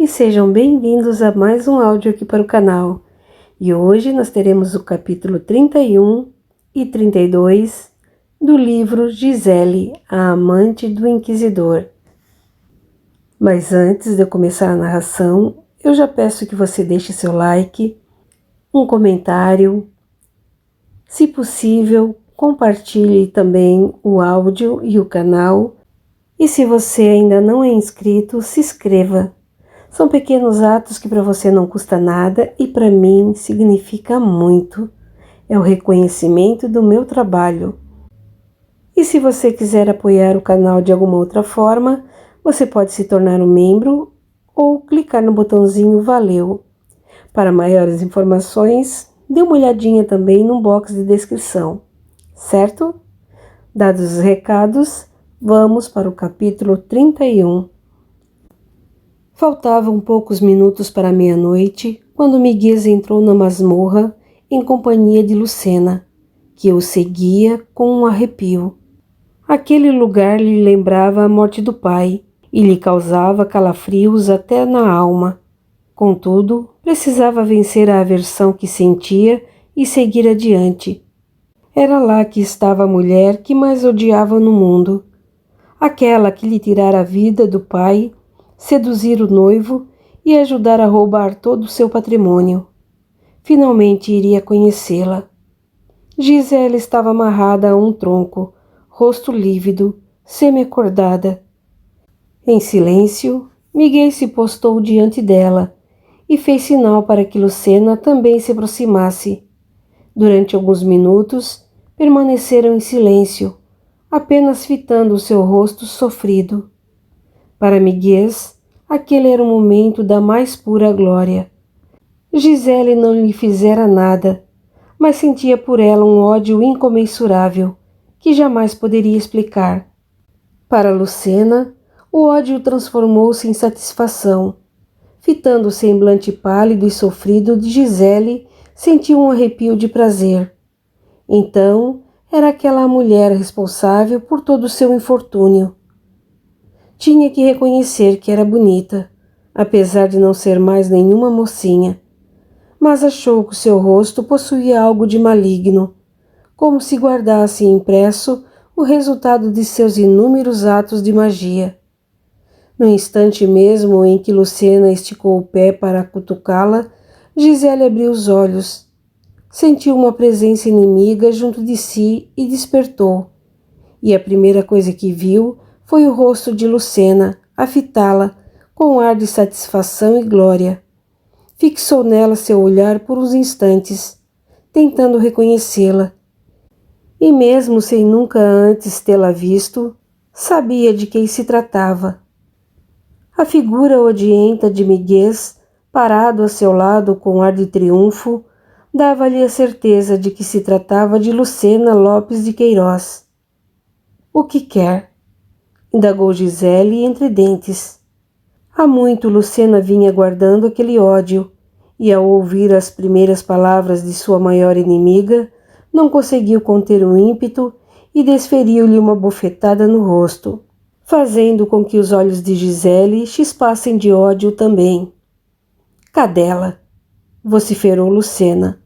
e sejam bem-vindos a mais um áudio aqui para o canal. E hoje nós teremos o capítulo 31 e 32 do livro Gisele, a amante do Inquisidor. Mas antes de eu começar a narração, eu já peço que você deixe seu like, um comentário, se possível, compartilhe também o áudio e o canal. E se você ainda não é inscrito, se inscreva. São pequenos atos que para você não custa nada e para mim significa muito. É o reconhecimento do meu trabalho. E se você quiser apoiar o canal de alguma outra forma, você pode se tornar um membro ou clicar no botãozinho Valeu. Para maiores informações, dê uma olhadinha também no box de descrição, certo? Dados os recados, vamos para o capítulo 31. Faltavam poucos minutos para meia-noite quando Miguel entrou na masmorra em companhia de Lucena, que o seguia com um arrepio. Aquele lugar lhe lembrava a morte do pai e lhe causava calafrios até na alma. Contudo, precisava vencer a aversão que sentia e seguir adiante. Era lá que estava a mulher que mais odiava no mundo, aquela que lhe tirara a vida do pai, seduzir o noivo e ajudar a roubar todo o seu patrimônio. Finalmente iria conhecê-la. Gisele estava amarrada a um tronco, rosto lívido, semi-acordada. Em silêncio, Miguel se postou diante dela e fez sinal para que Lucena também se aproximasse. Durante alguns minutos, permaneceram em silêncio, apenas fitando o seu rosto sofrido. Para Miguel, aquele era o momento da mais pura glória. Gisele não lhe fizera nada, mas sentia por ela um ódio incomensurável, que jamais poderia explicar. Para Lucena, o ódio transformou-se em satisfação. Fitando o semblante pálido e sofrido de Gisele, sentiu um arrepio de prazer. Então, era aquela mulher responsável por todo o seu infortúnio. Tinha que reconhecer que era bonita, apesar de não ser mais nenhuma mocinha, mas achou que o seu rosto possuía algo de maligno, como se guardasse impresso o resultado de seus inúmeros atos de magia. No instante mesmo em que Lucena esticou o pé para cutucá-la, Gisele abriu os olhos. Sentiu uma presença inimiga junto de si e despertou. E a primeira coisa que viu foi o rosto de Lucena, a fitá-la, com um ar de satisfação e glória. Fixou nela seu olhar por uns instantes, tentando reconhecê-la. E mesmo sem nunca antes tê-la visto, sabia de quem se tratava. A figura odienta de Miguel, parado a seu lado com ar de triunfo, dava-lhe a certeza de que se tratava de Lucena Lopes de Queiroz. O que quer? Indagou Gisele entre dentes. Há muito Lucena vinha guardando aquele ódio, e ao ouvir as primeiras palavras de sua maior inimiga, não conseguiu conter o ímpeto e desferiu-lhe uma bofetada no rosto, fazendo com que os olhos de Gisele chispassem de ódio também. Cadela, vociferou Lucena.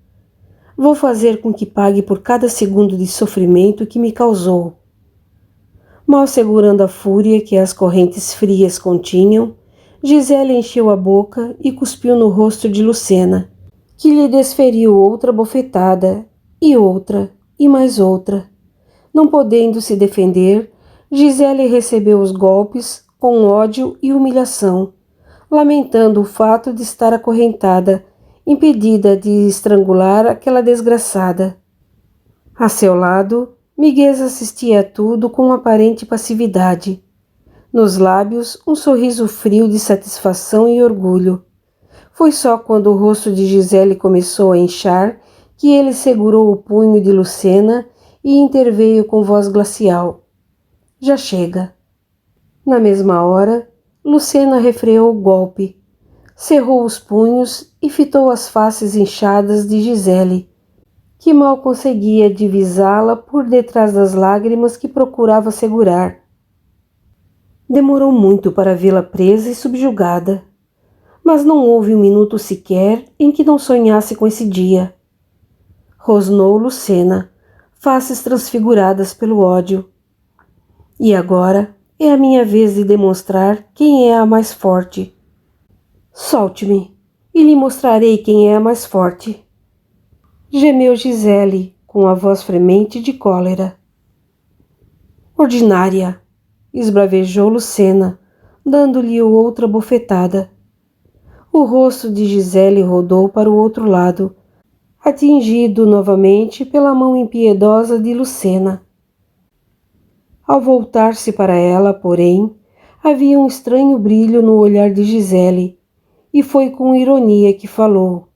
Vou fazer com que pague por cada segundo de sofrimento que me causou. Mal segurando a fúria que as correntes frias continham, Gisele encheu a boca e cuspiu no rosto de Lucena, que lhe desferiu outra bofetada, e mais outra. Não podendo se defender, Gisele recebeu os golpes com ódio e humilhação, lamentando o fato de estar acorrentada, impedida de estrangular aquela desgraçada. A seu lado, Miguel assistia a tudo com aparente passividade. Nos lábios, um sorriso frio de satisfação e orgulho. Foi só quando o rosto de Gisele começou a inchar que ele segurou o punho de Lucena e interveio com voz glacial. Já chega. Na mesma hora, Lucena refreou o golpe, cerrou os punhos e fitou as faces inchadas de Gisele, que mal conseguia divisá-la por detrás das lágrimas que procurava segurar. Demorou muito para vê-la presa e subjugada. mas não houve um minuto sequer em que não sonhasse com esse dia. Rosnou Lucena, faces transfiguradas pelo ódio. E agora é a minha vez de demonstrar quem é a mais forte. Solte-me, e lhe mostrarei quem é a mais forte. Gemeu Gisele, com a voz fremente de cólera. Ordinária, esbravejou Lucena, dando-lhe outra bofetada. O rosto de Gisele rodou para o outro lado, atingido novamente pela mão impiedosa de Lucena. Ao voltar-se para ela, porém, havia um estranho brilho no olhar de Gisele, e foi com ironia que falou.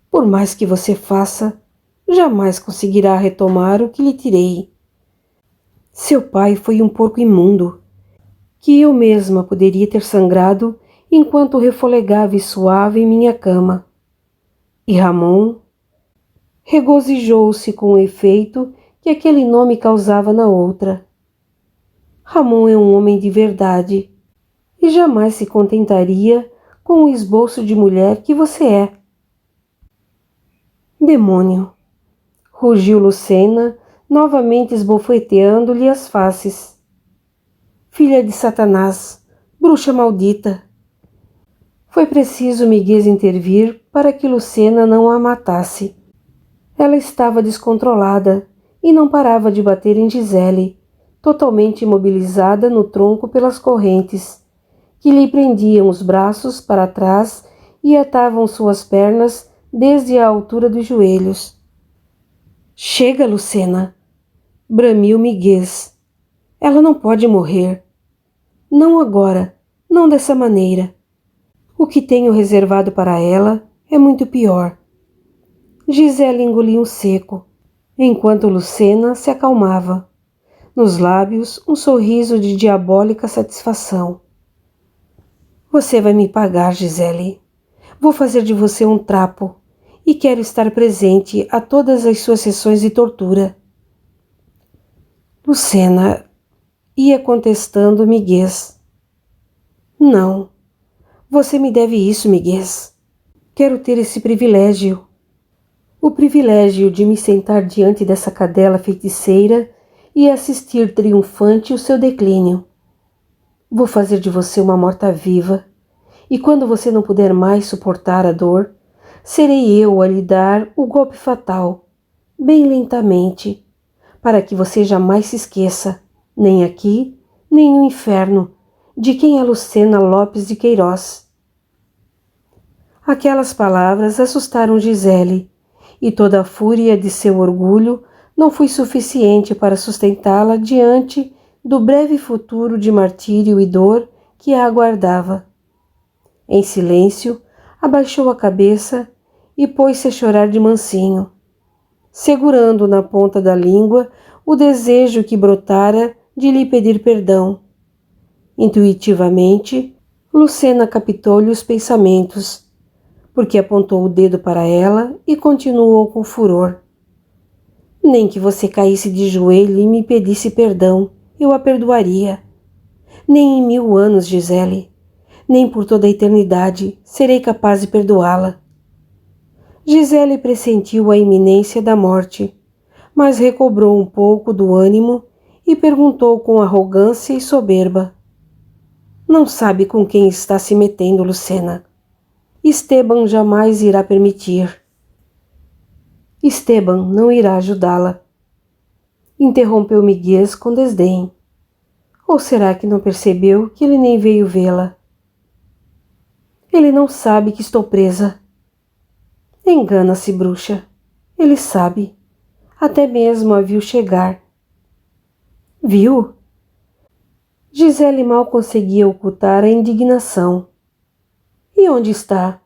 Por mais que você faça, jamais conseguirá retomar o que lhe tirei. Seu pai foi um porco imundo, que eu mesma poderia ter sangrado enquanto refolegava e suava em minha cama. E Ramon regozijou-se com o efeito que aquele nome causava na outra. Ramon é um homem de verdade e jamais se contentaria com o esboço de mulher que você é. Demônio! Rugiu Lucena, novamente esbofeteando-lhe as faces. Filha de Satanás, bruxa maldita! Foi preciso Miguel intervir para que Lucena não a matasse. Ela estava descontrolada e não parava de bater em Gisele, totalmente imobilizada no tronco pelas correntes, que lhe prendiam os braços para trás e atavam suas pernas desde a altura dos joelhos. Chega, Lucena! Bramiu Miguel. Ela não pode morrer. Não agora, não dessa maneira. O que tenho reservado para ela é muito pior. Gisele engoliu um seco, enquanto Lucena se acalmava. Nos lábios, um sorriso de diabólica satisfação. Você vai me pagar, Gisele. Vou fazer de você um trapo e quero estar presente a todas as suas sessões de tortura. Lucena ia contestando Miguel. Não, você me deve isso, Miguel. Quero ter esse privilégio. O privilégio de me sentar diante dessa cadela feiticeira e assistir triunfante o seu declínio. Vou fazer de você uma morta-viva, e quando você não puder mais suportar a dor, serei eu a lhe dar o golpe fatal, bem lentamente, para que você jamais se esqueça, nem aqui, nem no inferno, de quem é Lucena Lopes de Queiroz. Aquelas palavras assustaram Gisele, e toda a fúria de seu orgulho não foi suficiente para sustentá-la diante do breve futuro de martírio e dor que a aguardava. Em silêncio, abaixou a cabeça e pôs-se a chorar de mansinho, segurando na ponta da língua o desejo que brotara de lhe pedir perdão. Intuitivamente, Lucena captou-lhe os pensamentos, porque apontou o dedo para ela e continuou com furor. Nem que você caísse de joelho e me pedisse perdão, eu a perdoaria. Nem em 1000 anos, Gisele, nem por toda a eternidade serei capaz de perdoá-la. Gisele pressentiu a iminência da morte, mas recobrou um pouco do ânimo e perguntou com arrogância e soberba. Não sabe com quem está se metendo, Lucena. Esteban jamais irá permitir. Esteban não irá ajudá-la. Interrompeu Miguel com desdém. Ou será que não percebeu que ele nem veio vê-la? Ele não sabe que estou presa. Engana-se, bruxa. Ele sabe. Até mesmo a viu chegar. Viu? Gisele mal conseguia ocultar a indignação. E onde está?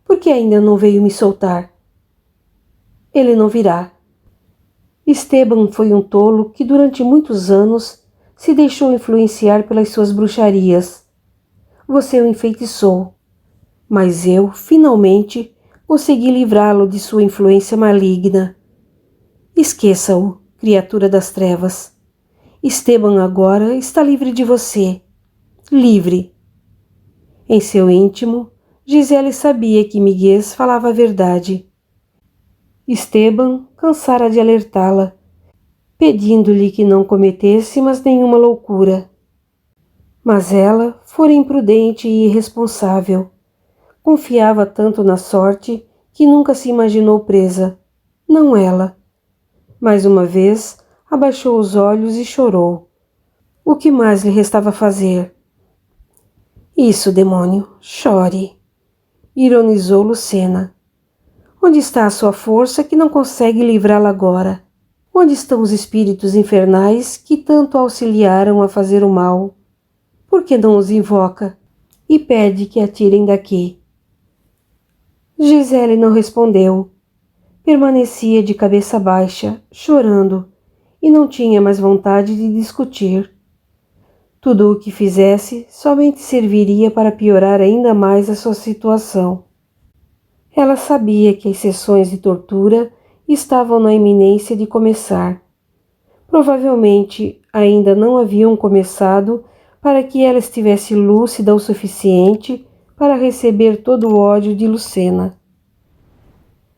Por que ainda não veio me soltar? Ele não virá. Esteban foi um tolo que durante muitos anos se deixou influenciar pelas suas bruxarias. Você o enfeitiçou, mas eu, finalmente, consegui livrá-lo de sua influência maligna. Esqueça-o, criatura das trevas. Esteban agora está livre de você. Livre. Em seu íntimo, Gisele sabia que Miguel falava a verdade. Esteban cansara de alertá-la, pedindo-lhe que não cometesse mais nenhuma loucura. Mas ela fora imprudente e irresponsável. Confiava tanto na sorte que nunca se imaginou presa. Não ela. Mais uma vez, abaixou os olhos e chorou. O que mais lhe restava fazer? Isso, demônio, chore, ironizou Lucena. Onde está a sua força que não consegue livrá-la agora? Onde estão os espíritos infernais que tanto auxiliaram a fazer o mal? Por que não os invoca e pede que a tirem daqui? Gisele não respondeu. Permanecia de cabeça baixa, chorando, e não tinha mais vontade de discutir. Tudo o que fizesse somente serviria para piorar ainda mais a sua situação. Ela sabia que as sessões de tortura estavam na iminência de começar. Provavelmente ainda não haviam começado para que ela estivesse lúcida o suficiente para receber todo o ódio de Lucena.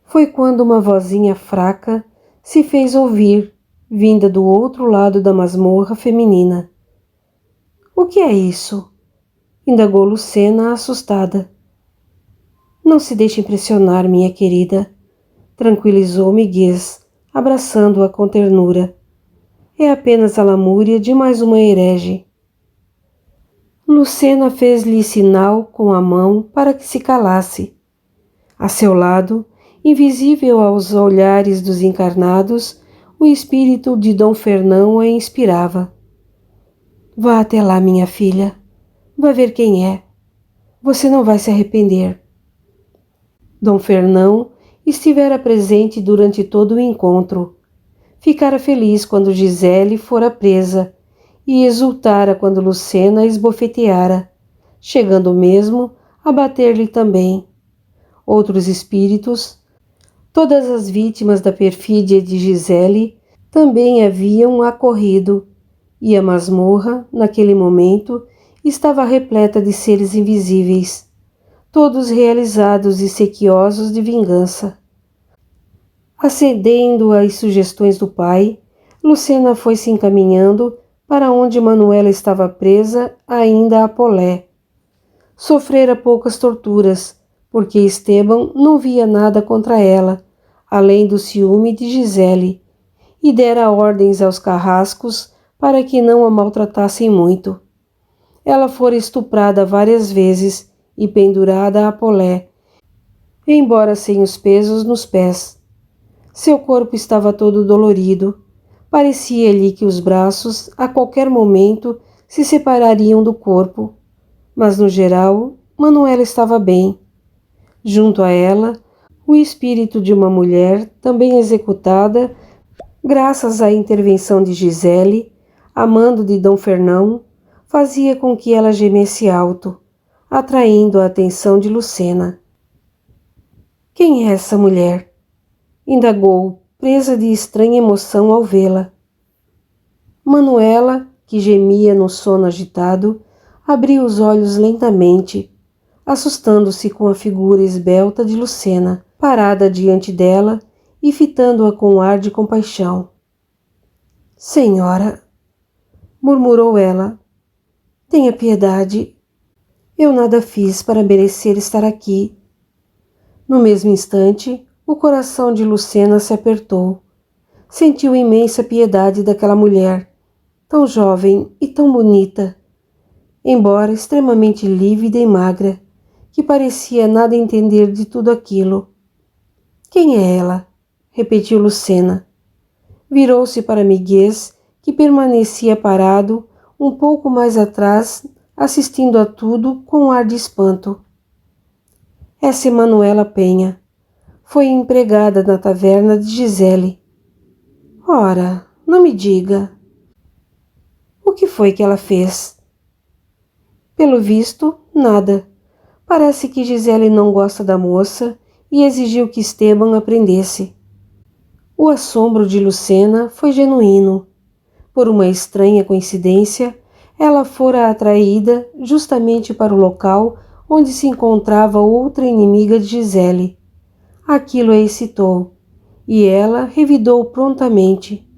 Foi quando uma vozinha fraca se fez ouvir, vinda do outro lado da masmorra feminina. — O que é isso? Indagou Lucena, assustada. — Não se deixe impressionar, minha querida, tranquilizou Miguel, abraçando-a com ternura. É apenas a lamúria de mais uma herege. Lucena fez-lhe sinal com a mão para que se calasse. A seu lado, invisível aos olhares dos encarnados, o espírito de Dom Fernão a inspirava. Vá até lá, minha filha. Vá ver quem é. Você não vai se arrepender. Dom Fernão estivera presente durante todo o encontro. Ficara feliz quando Gisele fora presa e exultara quando Lucena a esbofeteara, chegando mesmo a bater-lhe também. Outros espíritos, todas as vítimas da perfídia de Gisele, também haviam acorrido, e a masmorra, naquele momento, estava repleta de seres invisíveis, todos realizados e sequiosos de vingança. Acedendo às sugestões do pai, Lucena foi se encaminhando para onde Manuela estava presa ainda a polé. Sofrera poucas torturas, porque Esteban não via nada contra ela, além do ciúme de Gisele, e dera ordens aos carrascos para que não a maltratassem muito. Ela fora estuprada várias vezes e pendurada a polé, embora sem os pesos nos pés. Seu corpo estava todo dolorido. Parecia-lhe que os braços, a qualquer momento, se separariam do corpo. Mas, no geral, Manuela estava bem. Junto a ela, o espírito de uma mulher, também executada, graças à intervenção de Gisele, amando de Dom Fernão, fazia com que ela gemesse alto, atraindo a atenção de Lucena. — Quem é essa mulher? Indagou, presa de estranha emoção ao vê-la. Manuela, que gemia no sono agitado, abriu os olhos lentamente, assustando-se com a figura esbelta de Lucena, parada diante dela e fitando-a com ar de compaixão. — Senhora, murmurou ela, tenha piedade. Eu nada fiz para merecer estar aqui. No mesmo instante, o coração de Lucena se apertou. Sentiu imensa piedade daquela mulher, tão jovem e tão bonita, embora extremamente lívida e magra, que parecia nada entender de tudo aquilo. — Quem é ela? Repetiu Lucena. Virou-se para Miguel, que permanecia parado um pouco mais atrás, assistindo a tudo com um ar de espanto. — Essa é Manuela Penha. Foi empregada na taverna de Gisele. — Ora, não me diga. — O que foi que ela fez? — Pelo visto, nada. Parece que Gisele não gosta da moça e exigiu que Esteban aprendesse. O assombro de Lucena foi genuíno. Por uma estranha coincidência, ela fora atraída justamente para o local onde se encontrava outra inimiga de Gisele. Aquilo a excitou, e ela revidou prontamente.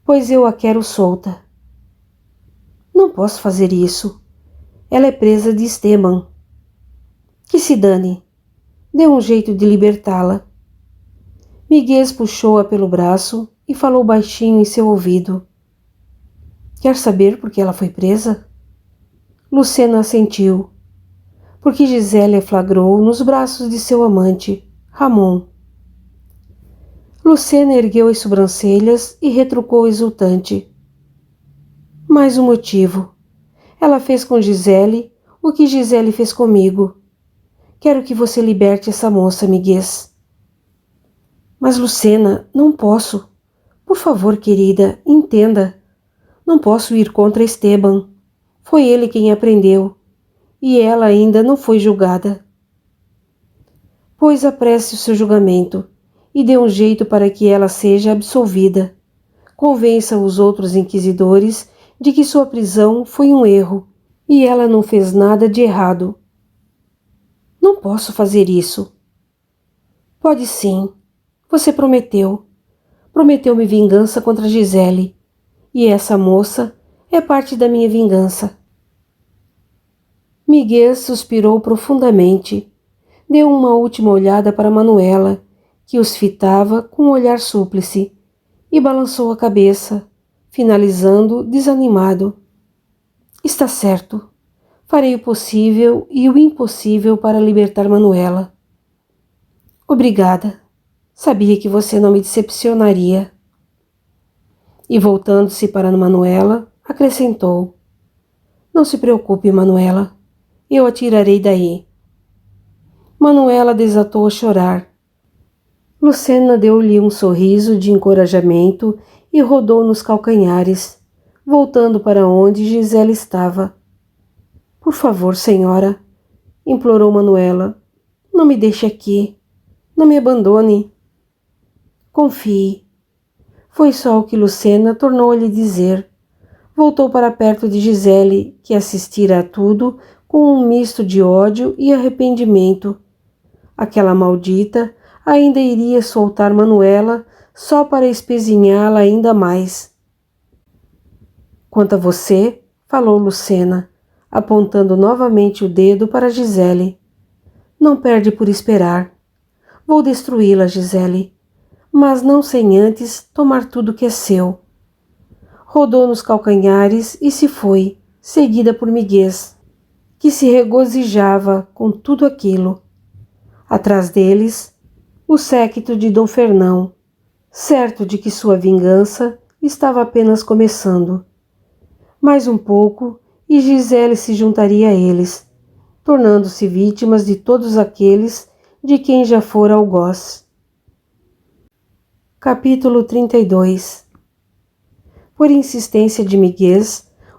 Pois eu a quero solta. Não posso fazer isso. Ela é presa de Esteban. Que se dane. Dê um jeito de libertá-la. Miguel puxou-a pelo braço e falou baixinho em seu ouvido. Quer saber por que ela foi presa? Lucena assentiu. Porque Gisele a flagrou nos braços de seu amante, Ramon. Lucena ergueu as sobrancelhas e retrucou exultante. Mais um motivo. Ela fez com Gisele o que Gisele fez comigo. Quero que você liberte essa moça, Miguel. Mas, Lucena, não posso. Por favor, querida, entenda. Não posso ir contra Esteban. Foi ele quem a prendeu. E ela ainda não foi julgada. Pois apresse o seu julgamento e dê um jeito para que ela seja absolvida. Convença os outros inquisidores de que sua prisão foi um erro e ela não fez nada de errado. Não posso fazer isso. Pode sim. Você prometeu. Prometeu-me vingança contra Gisele. E essa moça é parte da minha vingança. Miguel suspirou profundamente. Deu uma última olhada para Manuela, que os fitava com um olhar súplice, e balançou a cabeça, finalizando desanimado. Está certo. Farei o possível e o impossível para libertar Manuela. Obrigada. Sabia que você não me decepcionaria. E voltando-se para Manuela, acrescentou. Não se preocupe, Manuela. Eu a tirarei daí. Manuela desatou a chorar. Lucena deu-lhe um sorriso de encorajamento e rodou nos calcanhares, voltando para onde Gisele estava. Por favor, senhora, implorou Manuela, não me deixe aqui. Não me abandone. Confie. Foi só o que Lucena tornou-lhe dizer. Voltou para perto de Gisele, que assistira a tudo com um misto de ódio e arrependimento. Aquela maldita ainda iria soltar Manuela só para espezinhá-la ainda mais. Quanto a você, falou Lucena, apontando novamente o dedo para Gisele. Não perde por esperar. Vou destruí-la, Gisele, mas não sem antes tomar tudo que é seu. Rodou nos calcanhares e se foi, seguida por Miguel, que se regozijava com tudo aquilo. Atrás deles, o séquito de Dom Fernão, certo de que sua vingança estava apenas começando. Mais um pouco e Gisele se juntaria a eles, tornando-se vítimas de todos aqueles de quem já fora algoz. Capítulo 32. Por insistência de Miguel,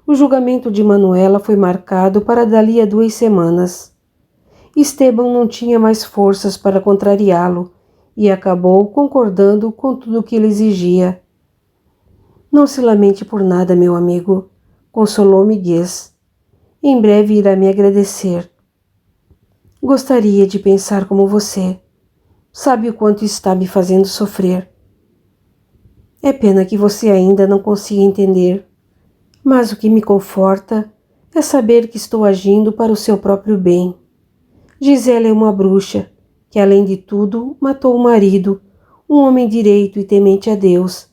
o julgamento de Manuela foi marcado para dali a 2 semanas. Esteban não tinha mais forças para contrariá-lo e acabou concordando com tudo o que ele exigia. Não se lamente por nada, meu amigo, consolou Miguel. Em breve irá me agradecer. Gostaria de pensar como você. Sabe o quanto está me fazendo sofrer. É pena que você ainda não consiga entender, mas o que me conforta é saber que estou agindo para o seu próprio bem. Gisele é uma bruxa, que além de tudo matou o marido, um homem direito e temente a Deus,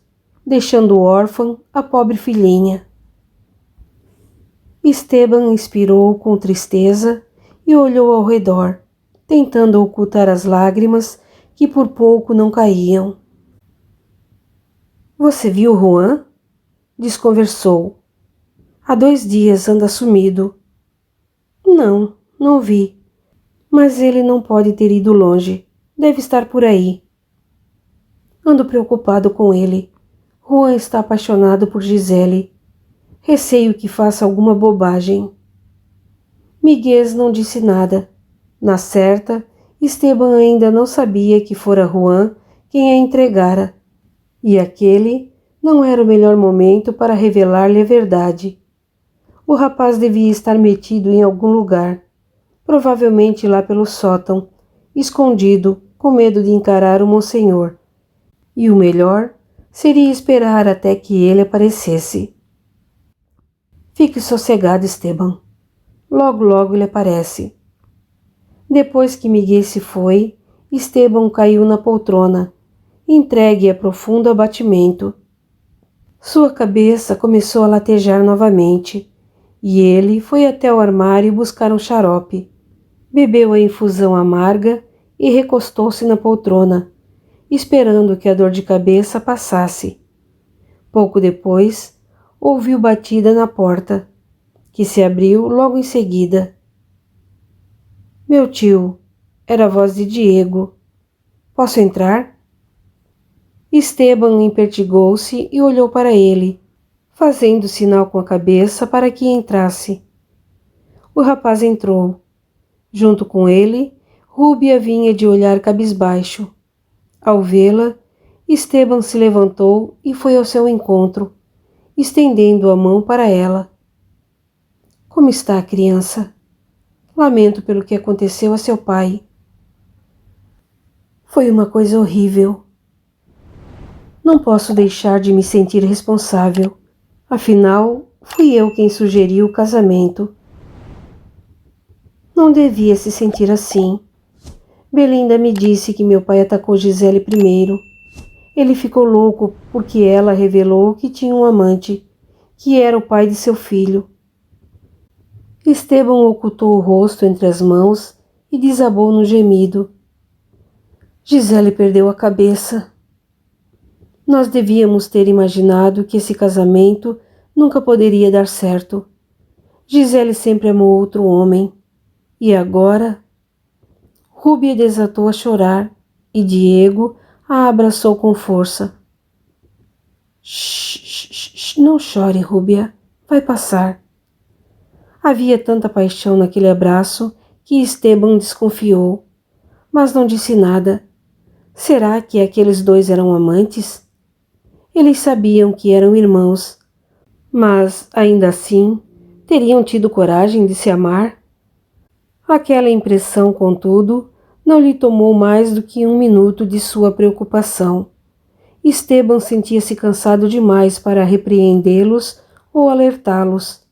deixando órfã a pobre filhinha. Esteban inspirou com tristeza e olhou ao redor, tentando ocultar as lágrimas que por pouco não caíam. Você viu Juan? Desconversou. Há 2 dias anda sumido. Não, não vi. Mas ele não pode ter ido longe. Deve estar por aí. Ando preocupado com ele. Juan está apaixonado por Gisele. Receio que faça alguma bobagem. Miguel não disse nada. Na certa, Esteban ainda não sabia que fora Juan quem a entregara. E aquele não era o melhor momento para revelar-lhe a verdade. O rapaz devia estar metido em algum lugar, provavelmente lá pelo sótão, escondido, com medo de encarar o Monsenhor. E o melhor seria esperar até que ele aparecesse. Fique sossegado, Esteban. Logo, logo ele aparece. Depois que Miguel se foi, Esteban caiu na poltrona, entregue a profundo abatimento. Sua cabeça começou a latejar novamente, e ele foi até o armário buscar um xarope. Bebeu a infusão amarga e recostou-se na poltrona, esperando que a dor de cabeça passasse. Pouco depois, ouviu batida na porta, que se abriu logo em seguida. Meu tio, era a voz de Diego. Posso entrar? Esteban empertigou-se e olhou para ele, fazendo sinal com a cabeça para que entrasse. O rapaz entrou. Junto com ele, Rúbia vinha de olhar cabisbaixo. Ao vê-la, Esteban se levantou e foi ao seu encontro, estendendo a mão para ela. Como está a criança? Lamento pelo que aconteceu a seu pai. Foi uma coisa horrível. Não posso deixar de me sentir responsável. Afinal, fui eu quem sugeriu o casamento. Não devia se sentir assim. Belinda me disse que meu pai atacou Gisele primeiro. Ele ficou louco porque ela revelou que tinha um amante, que era o pai de seu filho. Esteban ocultou o rosto entre as mãos e desabou no gemido. Gisele perdeu a cabeça. Nós devíamos ter imaginado que esse casamento nunca poderia dar certo. Gisele sempre amou outro homem. E agora? Rúbia desatou a chorar e Diego a abraçou com força. Shh, não chore, Rúbia. Vai passar. Havia tanta paixão naquele abraço que Esteban desconfiou, mas não disse nada. Será que aqueles dois eram amantes? Eles sabiam que eram irmãos, mas, ainda assim, teriam tido coragem de se amar? Aquela impressão, contudo, não lhe tomou mais do que 1 minuto de sua preocupação. Esteban sentia-se cansado demais para repreendê-los ou alertá-los.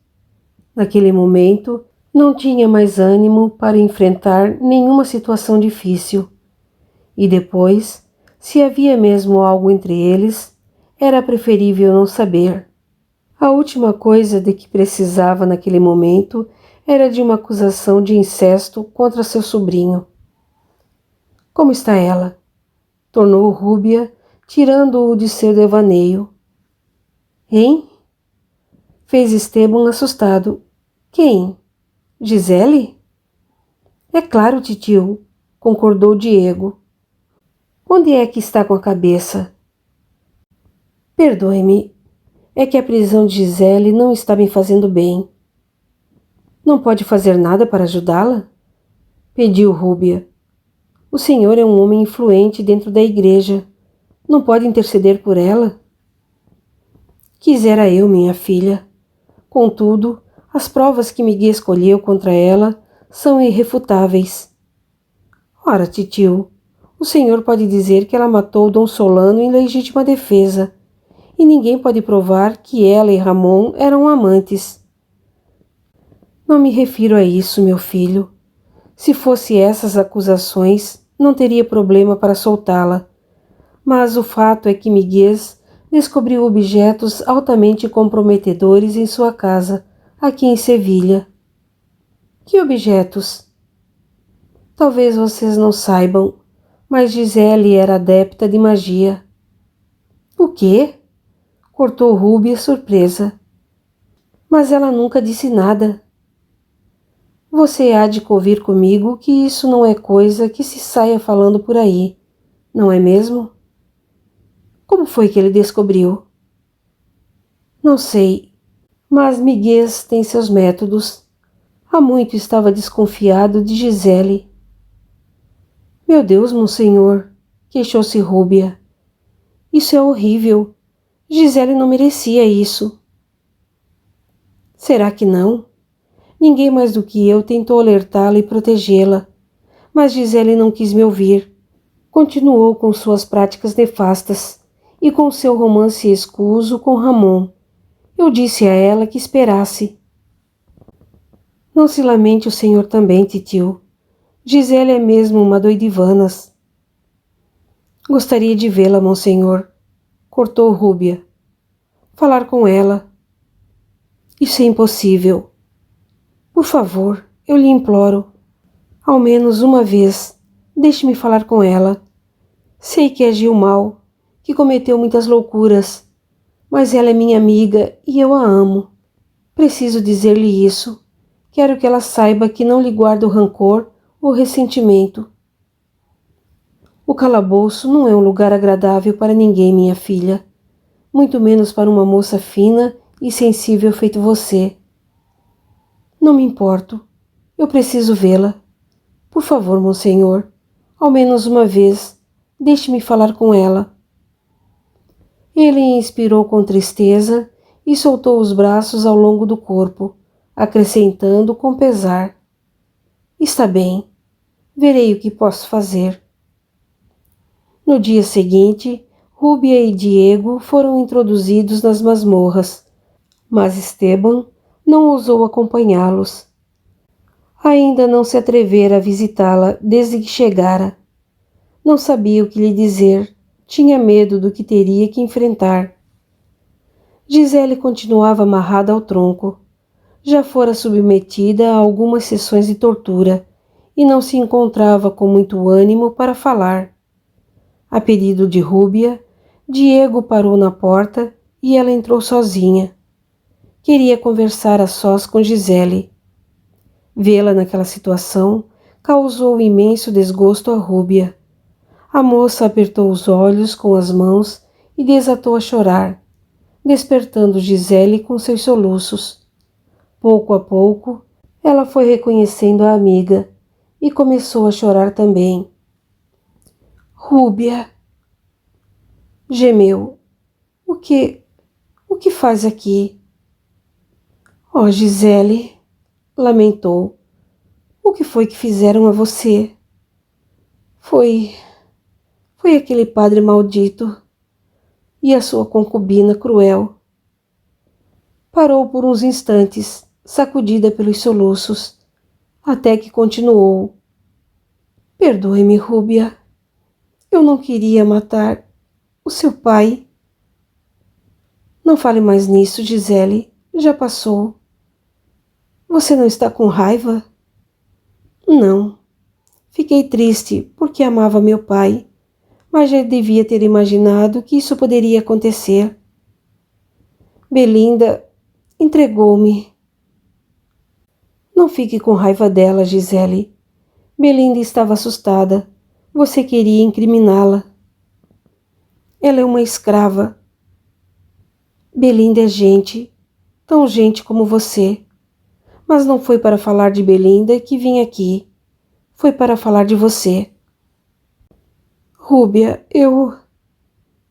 Naquele momento, não tinha mais ânimo para enfrentar nenhuma situação difícil. E depois, se havia mesmo algo entre eles, era preferível não saber. A última coisa de que precisava naquele momento era de uma acusação de incesto contra seu sobrinho. Como está ela? Tornou Rúbia, tirando-o de seu devaneio. Hein? Fez Esteban assustado. Quem? Gisele? É claro, titio, concordou Diego. Onde é que está com a cabeça? Perdoe-me, é que a prisão de Gisele não está me fazendo bem. Não pode fazer nada para ajudá-la? Pediu Rúbia. O senhor é um homem influente dentro da igreja. Não pode interceder por ela? Quisera eu, minha filha. Contudo, as provas que Miguel escolheu contra ela são irrefutáveis. Ora, titio, o senhor pode dizer que ela matou Dom Solano em legítima defesa, e ninguém pode provar que ela e Ramon eram amantes. Não me refiro a isso, meu filho. Se fosse essas acusações, não teria problema para soltá-la. Mas o fato é que Miguel descobriu objetos altamente comprometedores em sua casa, aqui em Sevilha. Que objetos? Talvez vocês não saibam, mas Gisele era adepta de magia. O quê? Cortou Rúbia surpresa. Mas ela nunca disse nada. Você há de convir comigo que isso não é coisa que se saia falando por aí, não é mesmo? Como foi que ele descobriu? Não sei, mas Miguel tem seus métodos. Há muito estava desconfiado de Gisele. Meu Deus, monsenhor, queixou-se Rúbia. Isso é horrível. Gisele não merecia isso. Será que não? Ninguém mais do que eu tentou alertá-la e protegê-la, mas Gisele não quis me ouvir. Continuou com suas práticas nefastas e com seu romance escuso com Ramon. Eu disse a ela que esperasse. Não se lamente o senhor também, titio. Gisele é mesmo uma doidivanas. Gostaria de vê-la, monsenhor, cortou Rúbia. Falar com ela. Isso é impossível. Por favor, eu lhe imploro. Ao menos uma vez, deixe-me falar com ela. Sei que agiu mal, que cometeu muitas loucuras, mas ela é minha amiga e eu a amo. Preciso dizer-lhe isso. Quero que ela saiba que não lhe guardo rancor ou ressentimento. O calabouço não é um lugar agradável para ninguém, minha filha, muito menos para uma moça fina e sensível feito você. Não me importo. Eu preciso vê-la. Por favor, monsenhor, ao menos uma vez, deixe-me falar com ela. Ele inspirou com tristeza e soltou os braços ao longo do corpo, acrescentando com pesar. Está bem, verei o que posso fazer. No dia seguinte, Rúbia e Diego foram introduzidos nas masmorras, mas Esteban não ousou acompanhá-los. Ainda não se atrevera a visitá-la desde que chegara. Não sabia o que lhe dizer, tinha medo do que teria que enfrentar. Gisele continuava amarrada ao tronco. Já fora submetida a algumas sessões de tortura e não se encontrava com muito ânimo para falar. A pedido de Rúbia, Diego parou na porta e ela entrou sozinha. Queria conversar a sós com Gisele. Vê-la naquela situação causou imenso desgosto a Rúbia. A moça apertou os olhos com as mãos e desatou a chorar, despertando Gisele com seus soluços. Pouco a pouco, ela foi reconhecendo a amiga e começou a chorar também. Rúbia, gemeu. O que faz aqui? Oh, Gisele, lamentou. O que foi que fizeram a você? Foi aquele padre maldito e a sua concubina cruel. Parou por uns instantes, sacudida pelos soluços, até que continuou. Perdoe-me, Rúbia. Eu não queria matar o seu pai. Não fale mais nisso, Gisele. Já passou. Você não está com raiva? Não. Fiquei triste porque amava meu pai, mas já devia ter imaginado que isso poderia acontecer. Belinda entregou-me. Não fique com raiva dela, Gisele. Belinda estava assustada. Você queria incriminá-la. Ela é uma escrava. Belinda é gente, tão gente como você. Mas não foi para falar de Belinda que vim aqui. Foi para falar de você. Rúbia, eu...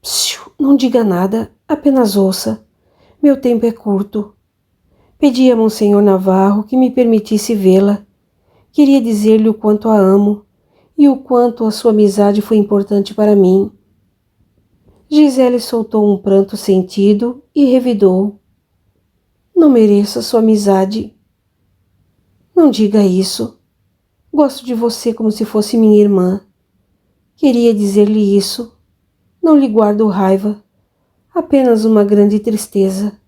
Psiu, não diga nada, apenas ouça. Meu tempo é curto. Pedi a Monsenhor Navarro que me permitisse vê-la. Queria dizer-lhe o quanto a amo e o quanto a sua amizade foi importante para mim. Gisele soltou um pranto sentido e revidou. Não mereço a sua amizade. Não diga isso. Gosto de você como se fosse minha irmã. Queria dizer-lhe isso. Não lhe guardo raiva. Apenas uma grande tristeza.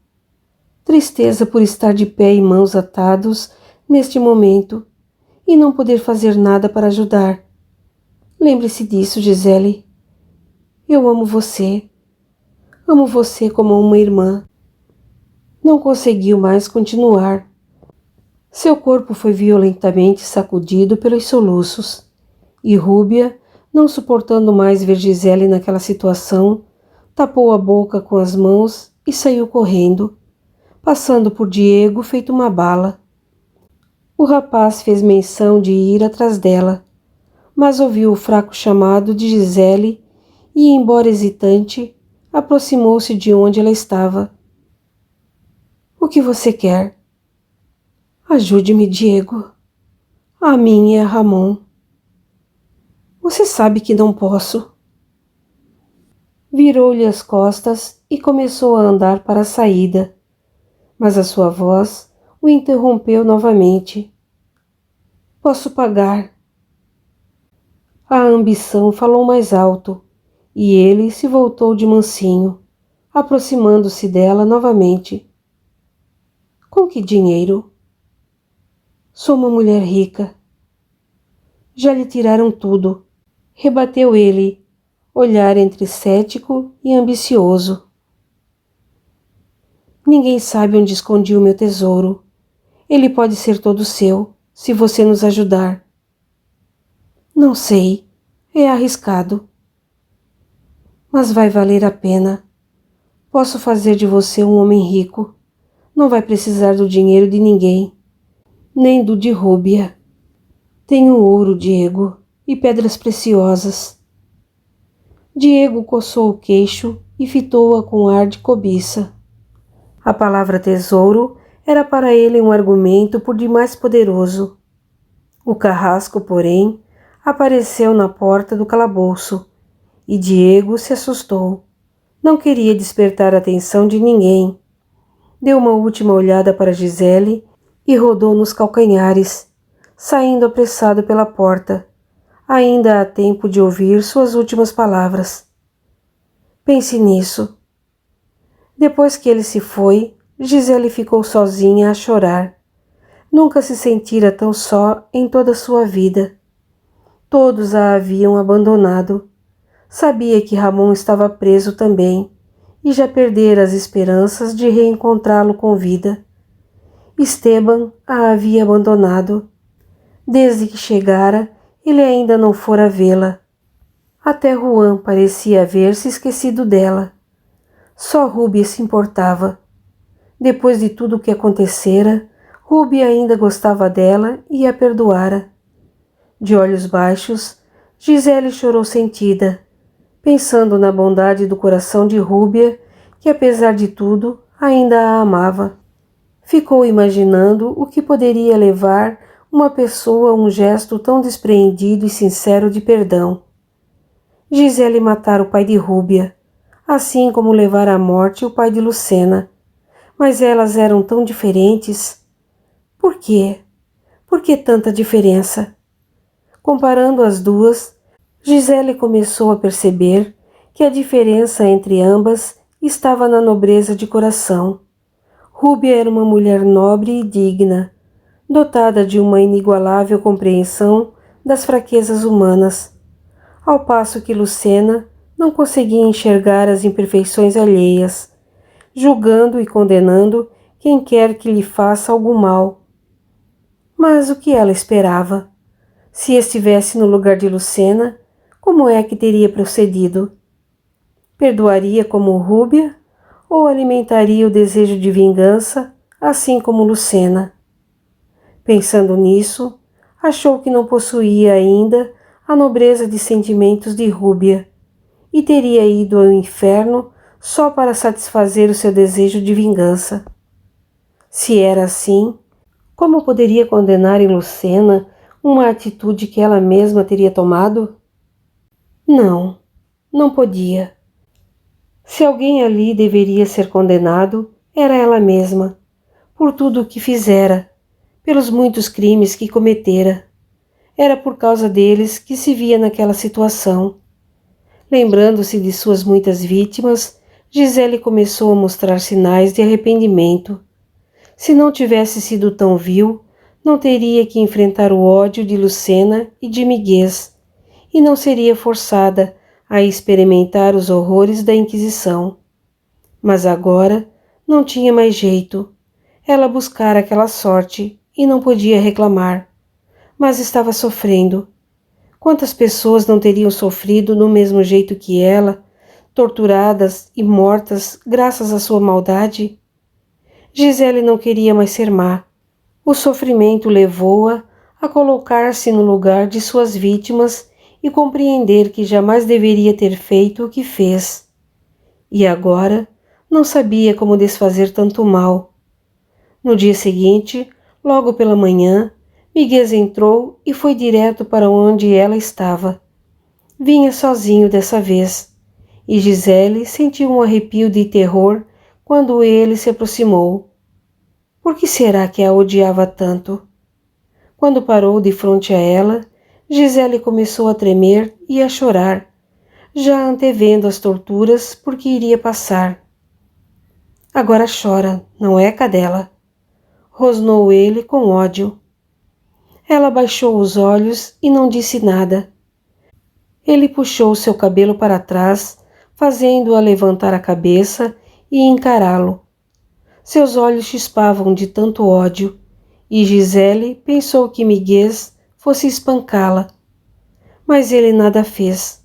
Tristeza por estar de pé e mãos atados neste momento e não poder fazer nada para ajudar. Lembre-se disso, Gisele. Eu amo você. Amo você como uma irmã. Não conseguiu mais continuar. Seu corpo foi violentamente sacudido pelos soluços, e Rúbia, não suportando mais ver Gisele naquela situação, tapou a boca com as mãos e saiu correndo, passando por Diego feito uma bala. O rapaz fez menção de ir atrás dela, mas ouviu o fraco chamado de Gisele e, embora hesitante, aproximou-se de onde ela estava. O que você quer? Ajude-me, Diego. A mim e a Ramon. Você sabe que não posso. Virou-lhe as costas e começou a andar para a saída, mas a sua voz o interrompeu novamente. Posso pagar. A ambição falou mais alto, e ele se voltou de mansinho, aproximando-se dela novamente. Com que dinheiro? Sou uma mulher rica. Já lhe tiraram tudo, rebateu ele, olhar entre cético e ambicioso. Ninguém sabe onde escondi o meu tesouro. Ele pode ser todo seu, se você nos ajudar. Não sei, é arriscado. Mas vai valer a pena. Posso fazer de você um homem rico. Não vai precisar do dinheiro de ninguém, nem do de Rúbia. Tenho ouro, Diego, e pedras preciosas. Diego coçou o queixo e fitou-a com ar de cobiça. A palavra tesouro era para ele um argumento por demais poderoso. O carrasco, porém, apareceu na porta do calabouço, e Diego se assustou. Não queria despertar a atenção de ninguém. Deu uma última olhada para Gisele e rodou nos calcanhares, saindo apressado pela porta. Ainda há tempo de ouvir suas últimas palavras. Pense nisso. Depois que ele se foi, Gisele ficou sozinha a chorar. Nunca se sentira tão só em toda a sua vida. Todos a haviam abandonado. Sabia que Ramon estava preso também, e já perdera as esperanças de reencontrá-lo com vida. Esteban a havia abandonado. Desde que chegara, ele ainda não fora vê-la. Até Juan parecia haver-se esquecido dela. Só Rúbia se importava. Depois de tudo o que acontecera, Rúbia ainda gostava dela e a perdoara. De olhos baixos, Gisele chorou sentida, pensando na bondade do coração de Rúbia, que apesar de tudo ainda a amava. Ficou imaginando o que poderia levar uma pessoa a um gesto tão despreendido e sincero de perdão. Gisele matara o pai de Rúbia, assim como levar à morte o pai de Lucena. Mas elas eram tão diferentes. Por quê? Por que tanta diferença? Comparando as duas, Gisele começou a perceber que a diferença entre ambas estava na nobreza de coração. Rúbia era uma mulher nobre e digna, dotada de uma inigualável compreensão das fraquezas humanas, ao passo que Lucena não conseguia enxergar as imperfeições alheias, julgando e condenando quem quer que lhe faça algum mal. Mas o que ela esperava? Se estivesse no lugar de Lucena, como é que teria procedido? Perdoaria como Rúbia ou alimentaria o desejo de vingança, assim como Lucena? Pensando nisso, achou que não possuía ainda a nobreza de sentimentos de Rúbia e teria ido ao inferno só para satisfazer o seu desejo de vingança. Se era assim, como poderia condenar em Lucena uma atitude que ela mesma teria tomado? Não, não podia. Se alguém ali deveria ser condenado, era ela mesma, por tudo o que fizera, pelos muitos crimes que cometera. Era por causa deles que se via naquela situação. Lembrando-se de suas muitas vítimas, Gisele começou a mostrar sinais de arrependimento. Se não tivesse sido tão vil, não teria que enfrentar o ódio de Lucena e de Miguel, e não seria forçada a experimentar os horrores da Inquisição. Mas agora não tinha mais jeito. Ela buscara aquela sorte e não podia reclamar. Mas estava sofrendo. Quantas pessoas não teriam sofrido do mesmo jeito que ela, torturadas e mortas graças à sua maldade? Gisele não queria mais ser má. O sofrimento levou-a a colocar-se no lugar de suas vítimas e compreender que jamais deveria ter feito o que fez. E agora não sabia como desfazer tanto mal. No dia seguinte, Logo pela manhã, Miguel entrou e foi direto para onde ela estava. Vinha sozinho dessa vez, e Gisele sentiu um arrepio de terror quando ele se aproximou. Por que será que a odiava tanto? Quando parou de frente a ela, Gisele começou a tremer e a chorar, já antevendo as torturas por que iria passar. Agora chora, não é, cadela? Rosnou ele com ódio. Ela baixou os olhos e não disse nada. Ele puxou seu cabelo para trás, fazendo-a levantar a cabeça e encará-lo. Seus olhos chispavam de tanto ódio, e Gisele pensou que Miguel fosse espancá-la. Mas ele nada fez.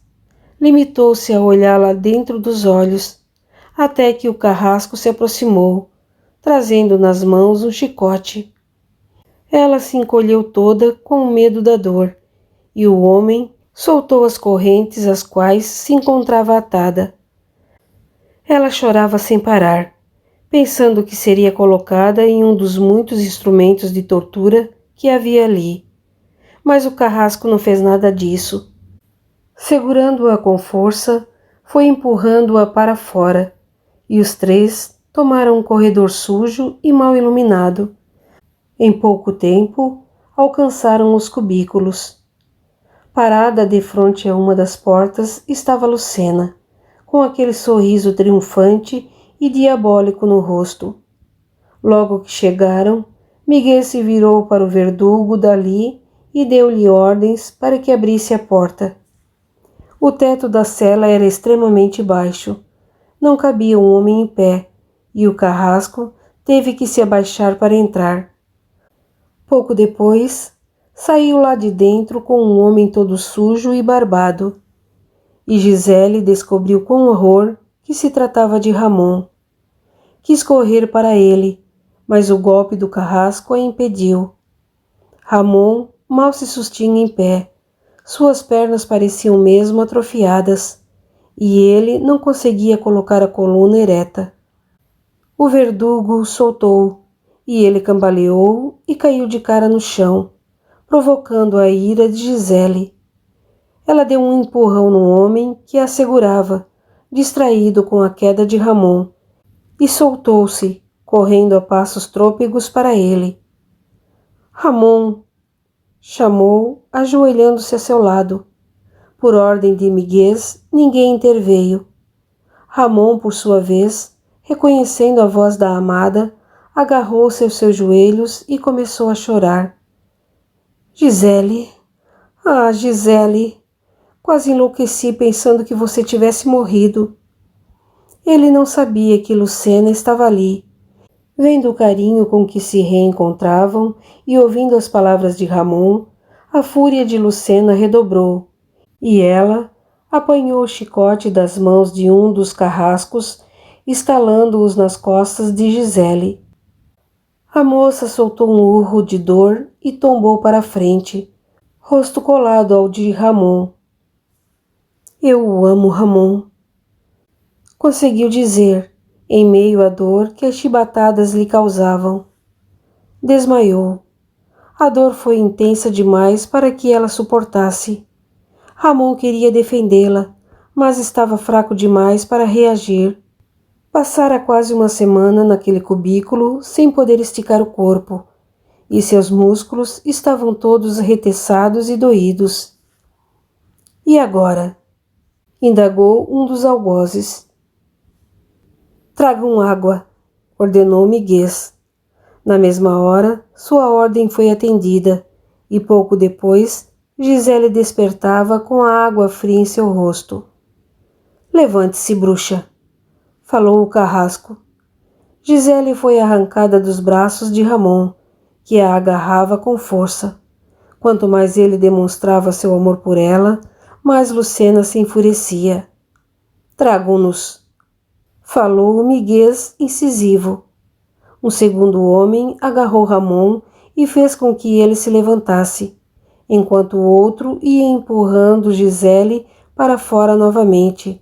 Limitou-se a olhá-la dentro dos olhos, até que o carrasco se aproximou, trazendo nas mãos um chicote. Ela se encolheu toda com medo da dor, e o homem soltou as correntes às quais se encontrava atada. Ela chorava sem parar, pensando que seria colocada em um dos muitos instrumentos de tortura que havia ali. Mas o carrasco não fez nada disso. Segurando-a com força, foi empurrando-a para fora, e os três tomaram um corredor sujo e mal iluminado. Em pouco tempo, alcançaram os cubículos. Parada defronte a uma das portas estava Lucena, com aquele sorriso triunfante e diabólico no rosto. Logo que chegaram, Miguel se virou para o verdugo dali e deu-lhe ordens para que abrisse a porta. O teto da cela era extremamente baixo. Não cabia um homem em pé, e o carrasco teve que se abaixar para entrar. Pouco depois, saiu lá de dentro com um homem todo sujo e barbado. E Gisele descobriu com horror que se tratava de Ramon. Quis correr para ele, mas o golpe do carrasco a impediu. Ramon mal se sustinha em pé. Suas pernas pareciam mesmo atrofiadas, e ele não conseguia colocar a coluna ereta. O verdugo o soltou, e ele cambaleou e caiu de cara no chão, provocando a ira de Gisele. Ela deu um empurrão no homem que a segurava, distraído com a queda de Ramon, e soltou-se, correndo a passos trôpegos para ele. Ramon! Chamou, ajoelhando-se a seu lado. Por ordem de Miguel, ninguém interveio. Ramon, por sua vez, reconhecendo a voz da amada, agarrou-se aos seus joelhos e começou a chorar. Gisele, ah, Gisele, quase enlouqueci pensando que você tivesse morrido. Ele não sabia que Lucena estava ali. Vendo o carinho com que se reencontravam e ouvindo as palavras de Ramon, a fúria de Lucena redobrou, e ela apanhou o chicote das mãos de um dos carrascos, estalando-os nas costas de Gisele. A moça soltou um urro de dor e tombou para a frente, rosto colado ao de Ramon. Eu o amo, Ramon. Conseguiu dizer, em meio à dor que as chibatadas lhe causavam. Desmaiou. A dor foi intensa demais para que ela suportasse. Ramon queria defendê-la, mas estava fraco demais para reagir. Passara quase uma semana naquele cubículo sem poder esticar o corpo, e seus músculos estavam todos arrefeçados e doídos. E agora? Indagou um dos algozes. Tragam água, ordenou Miguel. Na mesma hora, sua ordem foi atendida, e pouco depois, Gisele despertava com a água fria em seu rosto. Levante-se, bruxa, falou o carrasco. Gisele foi arrancada dos braços de Ramon, que a agarrava com força. Quanto mais ele demonstrava seu amor por ela, mais Lucena se enfurecia. Tragam-nos, falou o Miguel incisivo. Um segundo homem agarrou Ramon e fez com que ele se levantasse, enquanto o outro ia empurrando Gisele para fora novamente.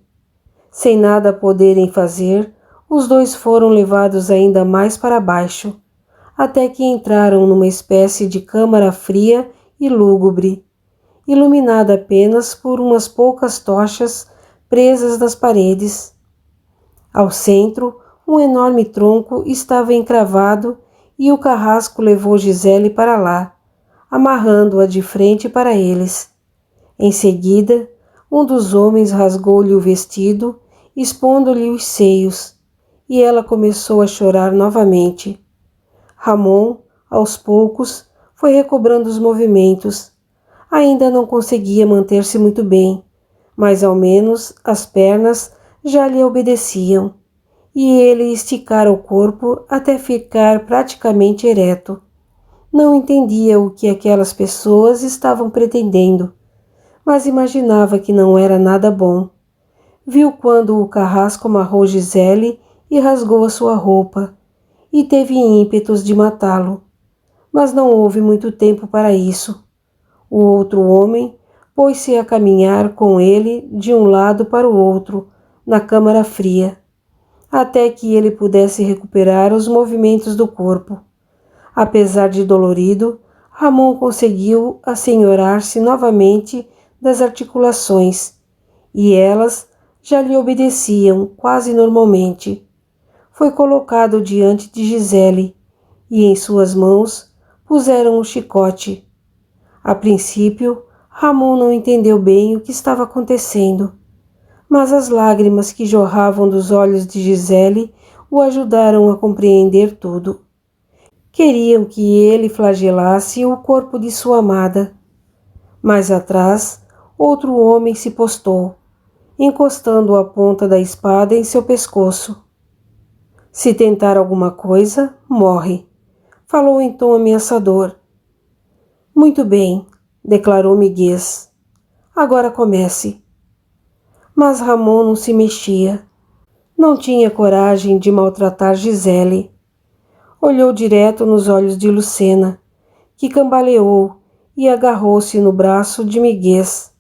Sem nada poderem fazer, os dois foram levados ainda mais para baixo, até que entraram numa espécie de câmara fria e lúgubre, iluminada apenas por umas poucas tochas presas nas paredes. Ao centro, um enorme tronco estava encravado e o carrasco levou Gisele para lá, amarrando-a de frente para eles. Em seguida, um dos homens rasgou-lhe o vestido, expondo-lhe os seios, e ela começou a chorar novamente. Ramon, aos poucos, foi recobrando os movimentos. Ainda não conseguia manter-se muito bem, mas ao menos as pernas já lhe obedeciam, e ele esticara o corpo até ficar praticamente ereto. Não entendia o que aquelas pessoas estavam pretendendo, mas imaginava que não era nada bom. Viu quando o carrasco amarrou Gisele e rasgou a sua roupa, e teve ímpetos de matá-lo. Mas não houve muito tempo para isso. O outro homem pôs-se a caminhar com ele de um lado para o outro, na câmara fria, até que ele pudesse recuperar os movimentos do corpo. Apesar de dolorido, Ramon conseguiu assenhorar-se novamente das articulações, e elas já lhe obedeciam quase normalmente. Foi colocado diante de Gisele, e em suas mãos puseram o chicote. A princípio, Ramon não entendeu bem o que estava acontecendo, mas as lágrimas que jorravam dos olhos de Gisele o ajudaram a compreender tudo. Queriam que ele flagelasse o corpo de sua amada. Mais atrás, outro homem se postou, encostando a ponta da espada em seu pescoço. Se tentar alguma coisa, morre, falou em tom ameaçador. Muito bem, declarou Miguez. Agora comece. Mas Ramon não se mexia. Não tinha coragem de maltratar Gisele. Olhou direto nos olhos de Lucena, que cambaleou e agarrou-se no braço de Miguez.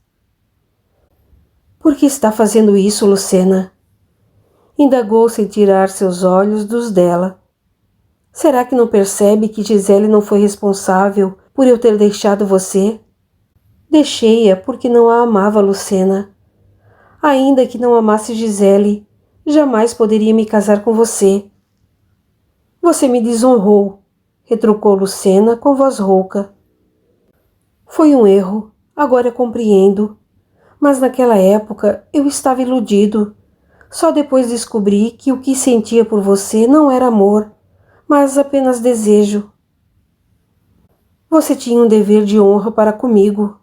Por que está fazendo isso, Lucena? Indagou sem tirar seus olhos dos dela. Será que não percebe que Gisele não foi responsável por eu ter deixado você? Deixei-a porque não a amava, Lucena. Ainda que não amasse Gisele, jamais poderia me casar com você. Você me desonrou, retrucou Lucena com voz rouca. Foi um erro, agora compreendo. Mas naquela época eu estava iludido. Só depois descobri que o que sentia por você não era amor, mas apenas desejo. Você tinha um dever de honra para comigo.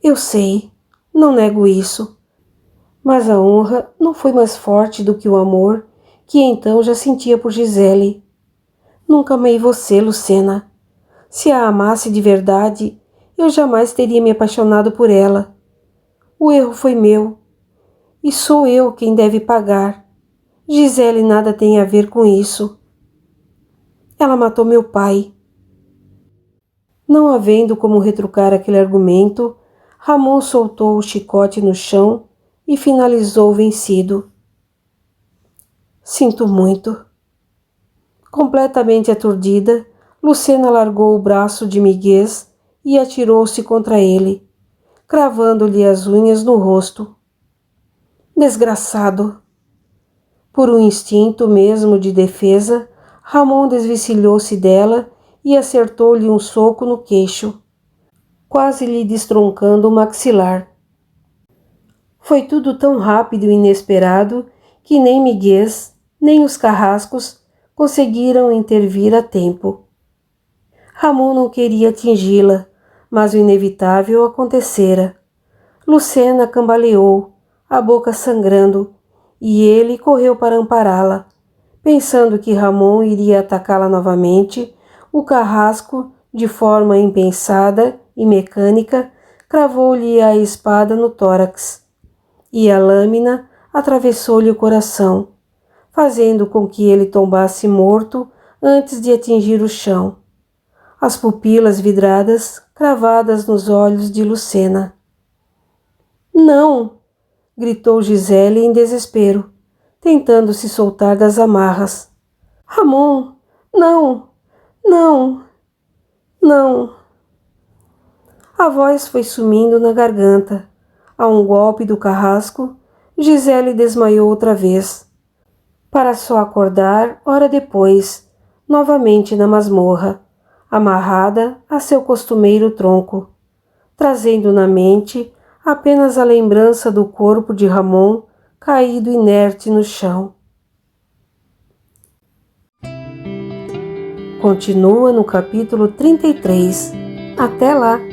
Eu sei, não nego isso. Mas a honra não foi mais forte do que o amor que então já sentia por Gisele. Nunca amei você, Lucena. Se a amasse de verdade, eu jamais teria me apaixonado por ela. O erro foi meu, e sou eu quem deve pagar. Gisele nada tem a ver com isso. Ela matou meu pai. Não havendo como retrucar aquele argumento, Ramon soltou o chicote no chão e finalizou vencido. Sinto muito. Completamente aturdida, Lucena largou o braço de Miguez e atirou-se contra ele, cravando-lhe as unhas no rosto. Desgraçado! Por um instinto mesmo de defesa, Ramon desvencilhou-se dela e acertou-lhe um soco no queixo, quase lhe destroncando o maxilar. Foi tudo tão rápido e inesperado que nem Miguez, nem os carrascos conseguiram intervir a tempo. Ramon não queria atingi-la, mas o inevitável acontecera. Lucena cambaleou, a boca sangrando, e ele correu para ampará-la. Pensando que Ramon iria atacá-la novamente, o carrasco, de forma impensada e mecânica, cravou-lhe a espada no tórax, e a lâmina atravessou-lhe o coração, fazendo com que ele tombasse morto antes de atingir o chão, as pupilas vidradas cravadas nos olhos de Lucena. Não! Gritou Gisele em desespero, tentando se soltar das amarras. Ramon, não! Não, não. A voz foi sumindo na garganta. A um golpe do carrasco, Gisele desmaiou outra vez, para só acordar hora depois, novamente na masmorra, amarrada a seu costumeiro tronco, trazendo na mente apenas a lembrança do corpo de Ramon caído inerte no chão. Continua no capítulo 33. Até lá!